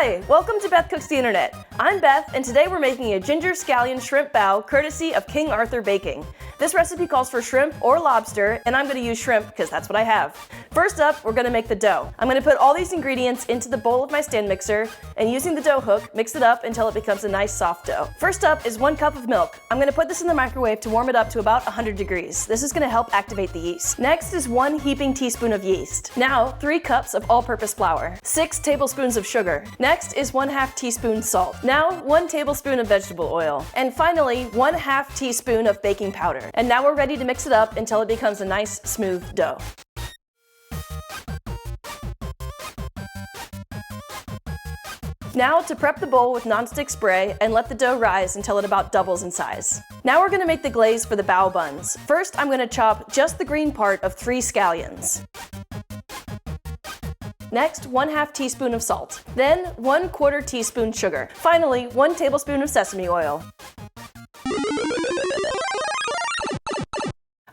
Hi, welcome to Beth Cooks the Internet. I'm Beth, and today we're making a ginger scallion shrimp bao courtesy of King Arthur Baking. This recipe calls for shrimp or lobster, and I'm going to use shrimp because that's what I have. First up, we're going to make the dough. I'm going to put all these ingredients into the bowl of my stand mixer, and using the dough hook, mix it up until it becomes a nice soft dough. First up is 1 cup of milk. I'm going to put this in the microwave to warm it up to about 100 degrees. This is going to help activate the yeast. Next is 1 heaping teaspoon of yeast. Now, 3 cups of all-purpose flour. 6 tablespoons of sugar. Next is 1/2 teaspoon salt. Now, 1 tablespoon of vegetable oil. And finally, 1/2 teaspoon of baking powder. And now we're ready to mix it up until it becomes a nice, smooth dough. Now to prep the bowl with nonstick spray and let the dough rise until it about doubles in size. Now we're going to make the glaze for the bao buns. First, I'm going to chop just the green part of 3 scallions. Next, 1/2 teaspoon of salt. Then 1/4 teaspoon sugar. Finally, 1 tablespoon of sesame oil.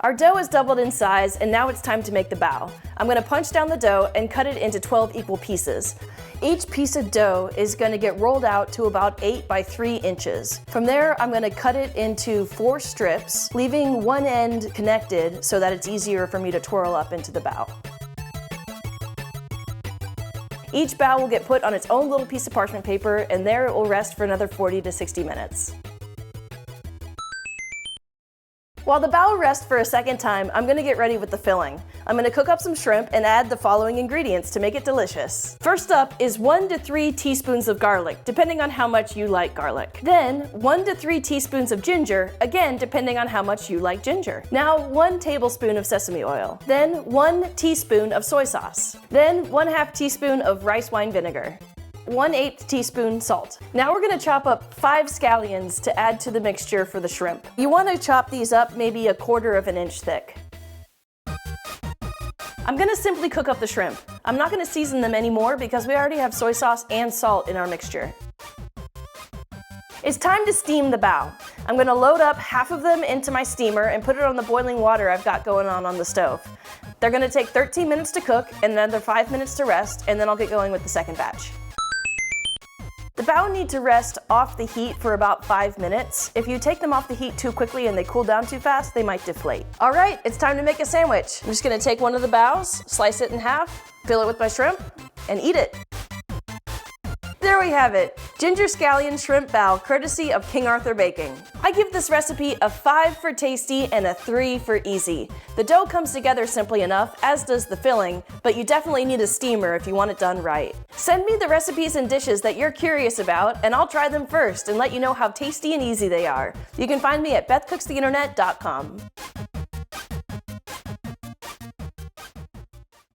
Our dough is doubled in size, and now it's time to make the bao. I'm going to punch down the dough and cut it into 12 equal pieces. Each piece of dough is going to get rolled out to about 8 by 3 inches. From there, I'm going to cut it into 4 strips, leaving one end connected so that it's easier for me to twirl up into the bao. Each bao will get put on its own little piece of parchment paper, and there it will rest for another 40 to 60 minutes. While the bao rests for a second time, I'm going to get ready with the filling. I'm going to cook up some shrimp and add the following ingredients to make it delicious. First up is 1 to 3 teaspoons of garlic, depending on how much you like garlic. Then 1 to 3 teaspoons of ginger, again depending on how much you like ginger. Now 1 tablespoon of sesame oil. Then 1 teaspoon of soy sauce. Then 1/2 teaspoon of rice wine vinegar. 1/8 teaspoon salt. Now we're going to chop up 5 scallions to add to the mixture for the shrimp. You want to chop these up maybe 1/4 of an inch thick. I'm going to simply cook up the shrimp. I'm not going to season them anymore because we already have soy sauce and salt in our mixture. It's time to steam the bao. I'm going to load up half of them into my steamer and put it on the boiling water I've got going on the stove. They're going to take 13 minutes to cook and another 5 minutes to rest, and then I'll get going with the second batch. The bao need to rest off the heat for about 5 minutes. If you take them off the heat too quickly and they cool down too fast, they might deflate. All right, it's time to make a sandwich. I'm just gonna take one of the baos, slice it in half, fill it with my shrimp, and eat it. There we have it, ginger scallion shrimp bao, courtesy of King Arthur Baking. I give this recipe a 5 for tasty and a 3 for easy. The dough comes together simply enough, as does the filling, but you definitely need a steamer if you want it done right. Send me the recipes and dishes that you're curious about, and I'll try them first and let you know how tasty and easy they are. You can find me at bethcookstheinternet.com.